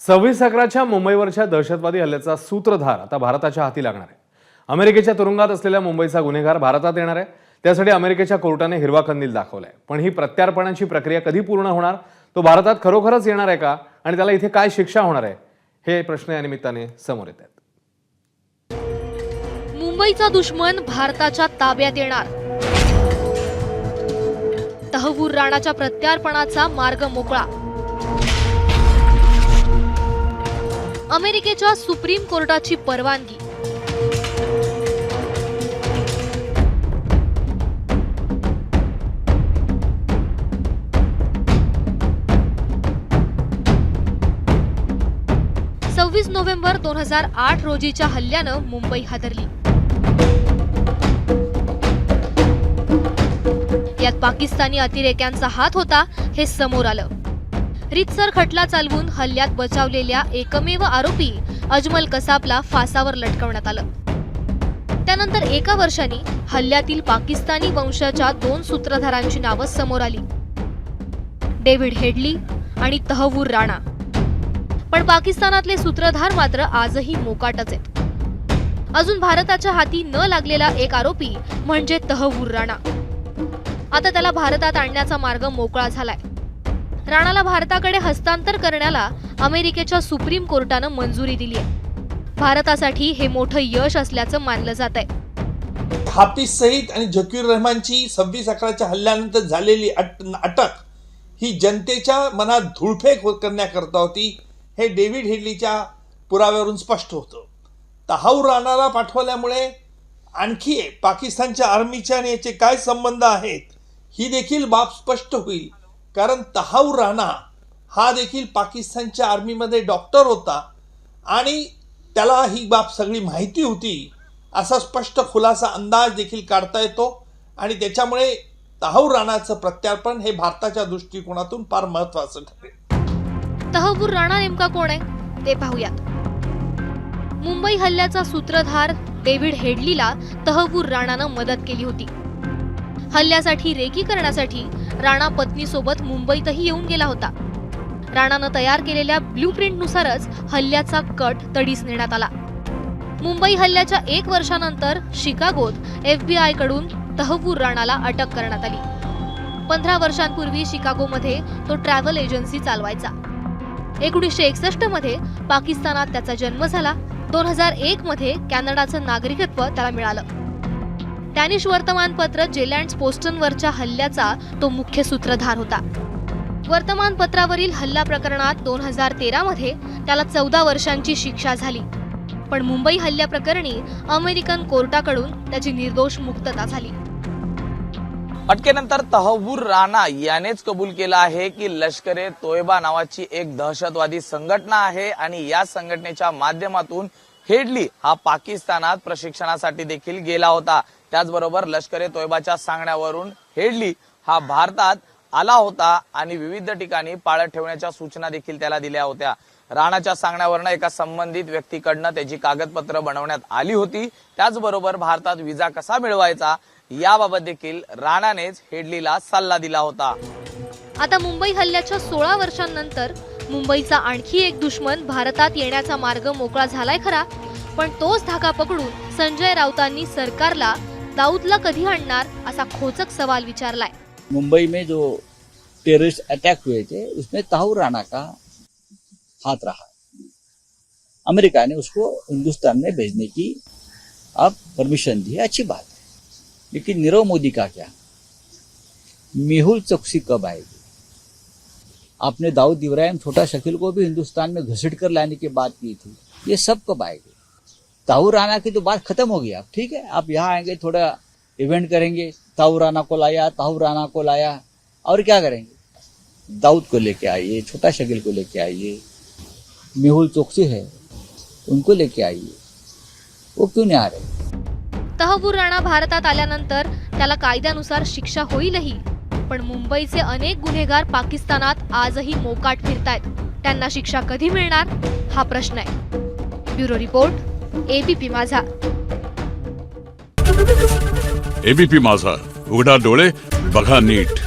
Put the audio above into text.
26/11च्या मुंबईवरच्या दहशतवादी हल्ल्याचा सूत्रधार आता भारताच्या हाती लागणार आहे। अमेरिकेच्या तुरुंगात असलेल्या मुंबईचा गुन्हेगार भारतात येणार आहे। त्यासाठी अमेरिकेच्या कोर्टाने हिरवा कंदील दाखवलाय। पण ही प्रत्यार्पणाची प्रक्रिया कधी पूर्ण होणार? तो भारतात खरोखरच येणार आहे का? आणि त्याला इथे काय शिक्षा होणार आहे? हे प्रश्न या निमित्ताने समोर येत आहेत। मुंबईचा दुश्मन भारताच्या ताब्यात येणार। तहव्वूर राणाच्या प्रत्यार्पणाचा मार्ग मोकळा। अमेरिकेच्या सुप्रीम कोर्टाची परवानगी। नोव्हेंबर 2008 रोजीच्या हल्ल्यानं मुंबई हादरली। यात पाकिस्तानी अतिरेक्यांचा हात होता हे समोर आलं। रितसर खटला चालवून हल्ल्यात बचावलेल्या एकमेव आरोपी अजमल कसाबला फासावर लटकवण्यात आलं। त्यानंतर एका वर्षांनी हल्ल्यातील पाकिस्तानी वंशाच्या 2 सूत्रधारांची नावं समोर आली, डेव्हिड हेडली आणि तहव्वूर राणा। पण पाकिस्तानातले सूत्रधार मात्र आजही मोकाटच आहेत। अजून भारताच्या हाती न लागलेला एक आरोपी म्हणजे तहव्वूर राणा। आता त्याला भारतात आणण्याचा मार्ग मोकळा झालाय। राणाला भारताकडे हस्तांतर करण्याला अमेरिकेच्या सुप्रीम कोर्टानं मंजुरी दिली आहे। भारतासाठी हे मोठं यश असल्याचं मानलं जात आहे। हाफिज सईद आणि झकीर रहमानची 26/11च्या हल्ल्यानंतर झालेली अटक ही जनतेच्या मनात धूळफेक करण्याकरता होती, हे डेव्हिड हेडलीच्या पुराव्यावरून स्पष्ट होतं। तहव्वूर राणाला पाठवल्यामुळे आणखी पाकिस्तानच्या आर्मीच्या आणि याचे काय संबंध आहेत ही देखील बाब स्पष्ट होईल। कारण तहव्वूर राणा हा देखील पाकिस्तानच्या आर्मीमध्ये डॉक्टर होता आणि त्याला ही बाब सगळी माहिती होती, असा स्पष्ट खुलासा अंदाज देखील काढता येतो। आणि त्याच्यामुळे तहव्वूर राणाचं प्रत्यार्पण हे भारताच्या दृष्टिकोनातून फार महत्त्वाचं ठरेल। तहव्वूर राणा नेमका कोण आहे ते पाहूयात। मुंबई हल्ल्याचा सूत्रधार डेव्हिड हेडलीला तहव्वूर राणानं मदत केली होती। हल्ल्यासाठी रेकी करण्यासाठी राणा पत्नीसोबत मुंबईतही येऊन गेला होता। राणानं तयार केलेल्या ब्लूप्रिंटनुसारच हल्ल्याचा कट तडीस नेण्यात आला। मुंबई हल्ल्याच्या 1 वर्षानंतर शिकागोत FBI कडून तहव्वूर राणाला अटक करण्यात आली। 15 वर्षांपूर्वी शिकागोमध्ये तो ट्रॅव्हल एजन्सी चालवायचा। 1961 मध्ये पाकिस्तानात त्याचा जन्म झाला। 2001 मध्ये कॅनडाचं नागरिकत्व त्याला मिळालं। डॅनिश वर्तमानपत्र जेलँड्स पोस्टनवरच्या हल्ल्याचा तो मुख्य सूत्रधार होता। वर्तमानपत्रावरील हल्ला प्रकरणात 2013 मध्ये त्याला 14 वर्षांची शिक्षा झाली। पण मुंबई हल्ल्याप्रकरणी अमेरिकन कोर्टाकडून त्याची निर्दोष मुक्तता झाली। अटकेनंतर तहव्वूर राणा यानेच कबूल केलं आहे की लष्कर-ए तोयबा नावाची एक दहशतवादी संघटना आहे आणि या संघटनेच्या माध्यमातून हेडली हा पाकिस्तानात प्रशिक्षणासाठी देखील गेला होता। त्याचबरोबर लष्कर-ए तोयबाच्या सांगण्यावरून हेडली हा भारतात आला होता आणि विविध ठिकाणी पाळत ठेवण्याच्या सूचना देखील त्याला दिल्या होत्या। राणाच्या सांगण्यावरून एका संबंधित व्यक्तीकडनं त्याची कागदपत्र बनवण्यात आली होती। त्याचबरोबर भारतात विजा कसा मिळवायचा याबाबत देखील राणानेच हेडलीला सल्ला दिला होता। आता मुंबई हल्ल्याच्या 16 वर्षांनंतर मुंबईचा आणखी एक दुश्मन भारतात येण्याचा मार्ग मोकळा झालाय खरा, पण तोच धागा पकडून संजय राऊतांनी सरकारला दाऊदला कधी आणणार असा खोचक सवाल विचारलाय। मुंबई में जो टेररिस्ट अटैक हुए थे उसमें तहव्वूर राणा का हाथ रहा। अमेरिका ने उसको हिंदुस्तान में भेजने की अब परमिशन दी, अच्छी बात है। लेकिन नीरव मोदी का क्या? मेहुल चोकसी कब आएगी? आपने दाऊद इब्राहिम छोटा शकील को भी हिंदुस्तान में घसीट कर लाने की बात की थी, ये सब कब आएगी? तहव्वूर राणा की तो बात खत्म हो गई। अब ठीक है, आप यहाँ आएंगे, थोड़ा इवेंट करेंगे, तहव्वूर राणा को लाया, तहव्वूर राणा को लाया, और क्या करेंगे? दाऊद को लेके आइए, छोटा शकील को लेके आइए, मेहुल चोकसी है उनको लेके आइए, वो क्यों नहीं आ रहे? तहव्वूर राणा भारतात आल्यानंतर त्याला कायद्यानुसार शिक्षा होईलही, पण मुंबईचे अनेक गुन्हेगार पाकिस्तानात आजही मोकाट फिरतायत। त्यांना शिक्षा कधी मिळणार हा प्रश्न आहे। ब्युरो रिपोर्ट, ABP माझा। ABP माझा, उघडा डोळे बघा नीट।